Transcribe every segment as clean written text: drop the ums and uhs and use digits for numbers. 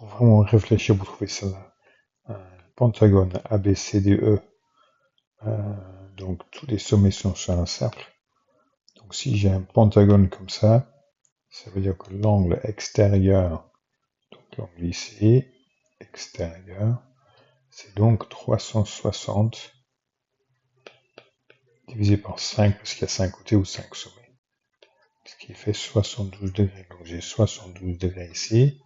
faut vraiment réfléchir pour trouver celle-là. Un pentagone ABCDE, donc tous les sommets sont sur un cercle. Donc si j'ai un pentagone comme ça veut dire que l'angle extérieur, donc l'angle ici, extérieur, c'est donc 360 divisé par 5, parce qu'il y a 5 côtés ou 5 sommets. Ce qui fait 72 degrés. Donc j'ai 72 degrés ici.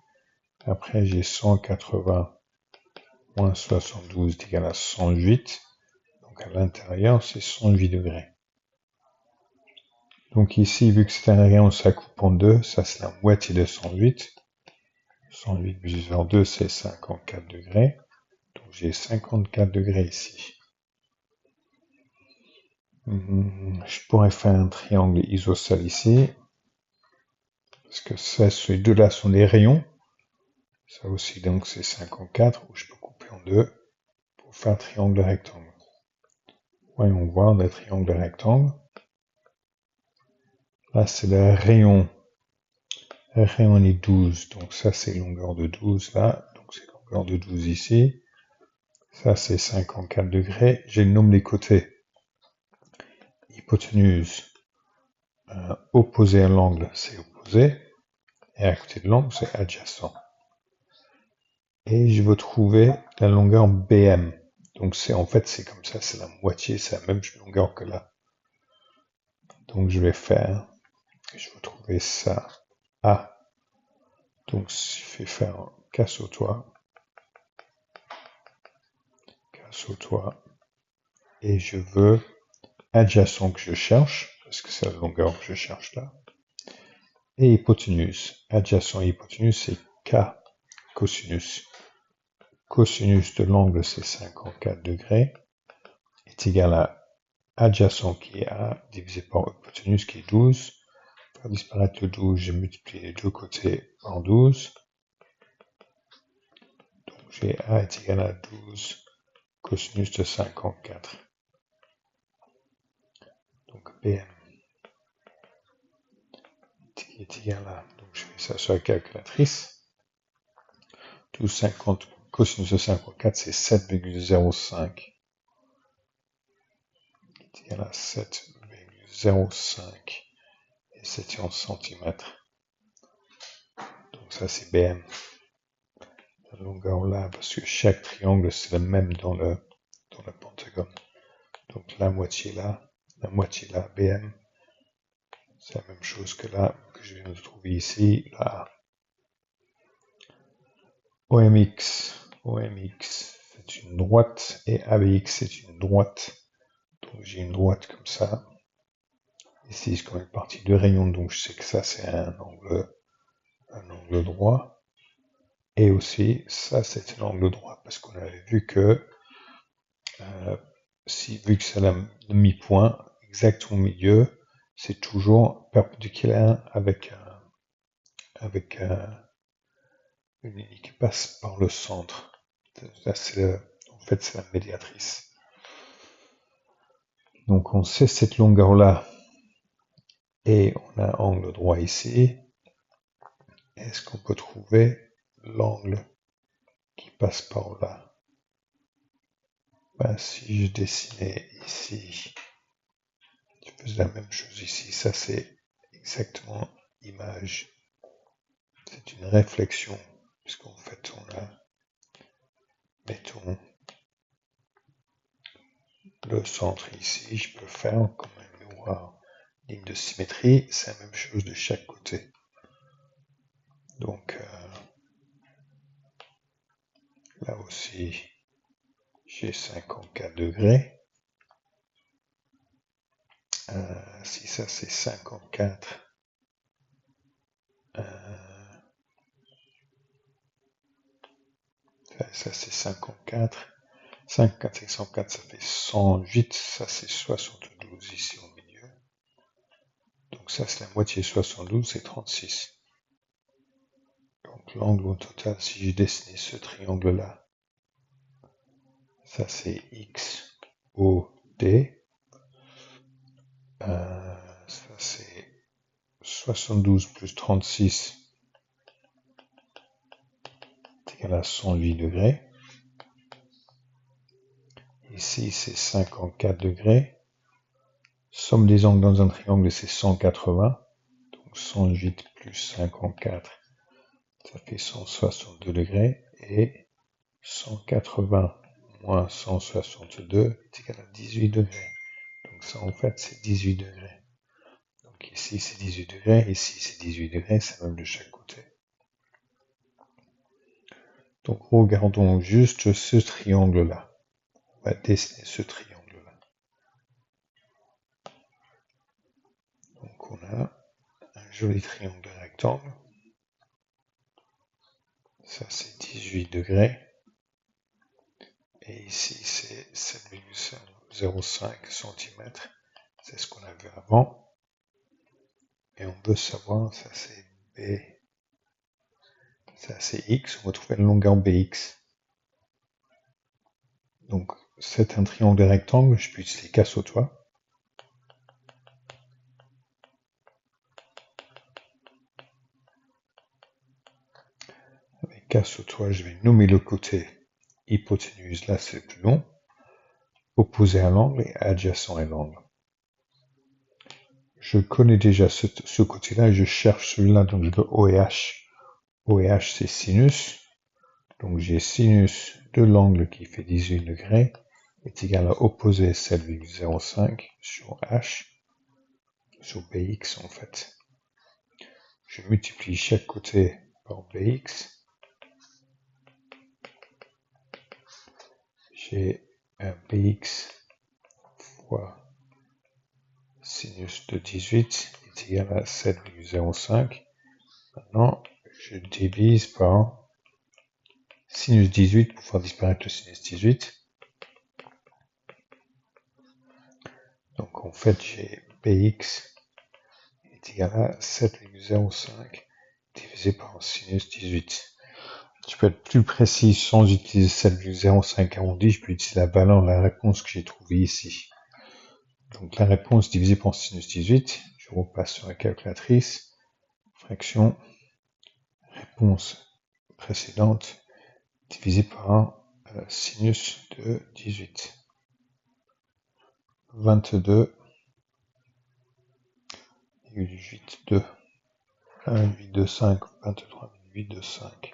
Après j'ai 180 moins 72 est égal à 108. Donc à l'intérieur c'est 108 degrés. Donc ici, vu que c'est un rayon, ça coupe en deux. Ça c'est la moitié de 108. 108 divisé par 2, c'est 54 degrés. Donc j'ai 54 degrés ici. Je pourrais faire un triangle isocèle ici. Parce que ça, ces deux-là sont des rayons. Ça aussi, donc c'est 54, où je peux couper en deux pour faire triangle rectangle. Voyons voir le triangle rectangle. Là, c'est le rayon. Le rayon est 12, donc ça c'est longueur de 12 là. Donc c'est longueur de 12 ici. Ça c'est 54 degrés. J'ai le nombre des côtés. Hypoténuse opposée à l'angle, c'est opposé. Et à côté de l'angle, c'est adjacent. Et je veux trouver la longueur BM. Donc en fait c'est comme ça, c'est la moitié, c'est la même longueur que là. Donc je vais trouver ça A. Donc je vais faire un casse au toit, et je veux adjacent que je cherche, parce que c'est la longueur que je cherche là, et hypoténuse. Adjacent et hypoténuse, c'est K cosinus. Cosinus de l'angle, c'est 54 degrés, est égal à adjacent qui est A divisé par hypoténuse qui est 12. Pour faire disparaître le 12, j'ai multiplié les deux côtés par 12. Donc j'ai A est égal à 12 cosinus de 54. Donc BM qui est égal à, donc je fais ça sur la calculatrice. 12 50 cosinus de 54, c'est 7,05. Qui est égal à 7,05. Et c'est en centimètres. Donc ça c'est BM. La longueur là, parce que chaque triangle c'est le même dans le pentagone. Donc la moitié là, BM, c'est la même chose que là, que je viens de trouver ici, là. OMX, c'est une droite, et ABX, c'est une droite. Donc j'ai une droite comme ça. Ici, c'est comme une partie de rayon, donc je sais que ça, c'est un angle droit. Et aussi, ça, c'est un angle droit, parce qu'on avait vu que, vu que c'est le mi-point, exact au milieu, c'est toujours perpendiculaire avec une ligne qui passe par le centre. Là, en fait, c'est la médiatrice. Donc, on sait cette longueur-là et on a un angle droit ici. Est-ce qu'on peut trouver l'angle qui passe par là? Si je dessinais ici, je faisais la même chose ici. Ça, c'est exactement l'image. C'est une réflexion, puisqu'en fait, mettons le centre ici. Je peux faire comme un miroir. Ligne de symétrie, c'est la même chose de chaque côté. Donc, là aussi, j'ai 54 degrés. Si ça c'est 54, ça c'est 54. 54 et 104, ça fait 108. Ça c'est 72 ici au milieu. Donc ça c'est la moitié 72, c'est 36. Donc l'angle au total, si j'ai dessiné ce triangle-là, ça c'est XOD. Ça c'est 72 plus 36 égal à 108 degrés. Ici, c'est 54 degrés. Somme des angles dans un triangle, c'est 180. Donc 108 plus 54, ça fait 162 degrés. Et 180 moins 162 est égal à 18 degrés. Donc ça, en fait, c'est 18 degrés. Donc ici, c'est 18 degrés. Ici, c'est 18 degrés. C'est même de chaque côté. Donc regardons juste ce triangle-là. On va dessiner ce triangle-là. Donc on a un joli triangle de rectangle. Ça, c'est 18 degrés. Et ici, c'est 7,05 cm. C'est ce qu'on a vu avant. Et on veut savoir, ça c'est B. Ça c'est X. On va trouver la longueur BX. Donc, c'est un triangle de rectangle. Je peux utiliser K sur toit. Avec K sur toit, je vais nommer le côté hypoténuse. Là, c'est le plus long. Opposé à l'angle et adjacent à l'angle. Je connais déjà ce côté-là et je cherche celui-là, donc je veux OH. OH, c'est sinus. Donc j'ai sinus de l'angle qui fait 18 degrés est égal à opposé 7,05 sur H, sur BX en fait. Je multiplie chaque côté par BX. J'ai un BX fois sinus de 18 est égal à 7,05. Maintenant, je divise par sinus 18 pour faire disparaître le sinus 18. Donc en fait, j'ai BX est égal à 7,05 divisé par sinus 18. Je peux être plus précis sans utiliser 7,05 arrondi, je peux utiliser la valeur, la réponse que j'ai trouvée ici. Donc la réponse divisée par sinus 18, je repasse sur la calculatrice, fraction, réponse précédente, divisé par sinus de 18. 22,82. 1,825, 23,825.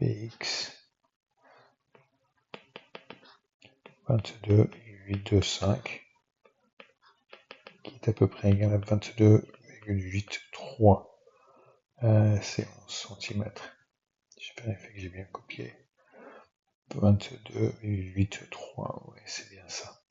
BX 22,825 qui est à peu près égal à 22,83. C'est en centimètres. Je vérifie que j'ai bien copié. 22,83, oui, c'est bien ça.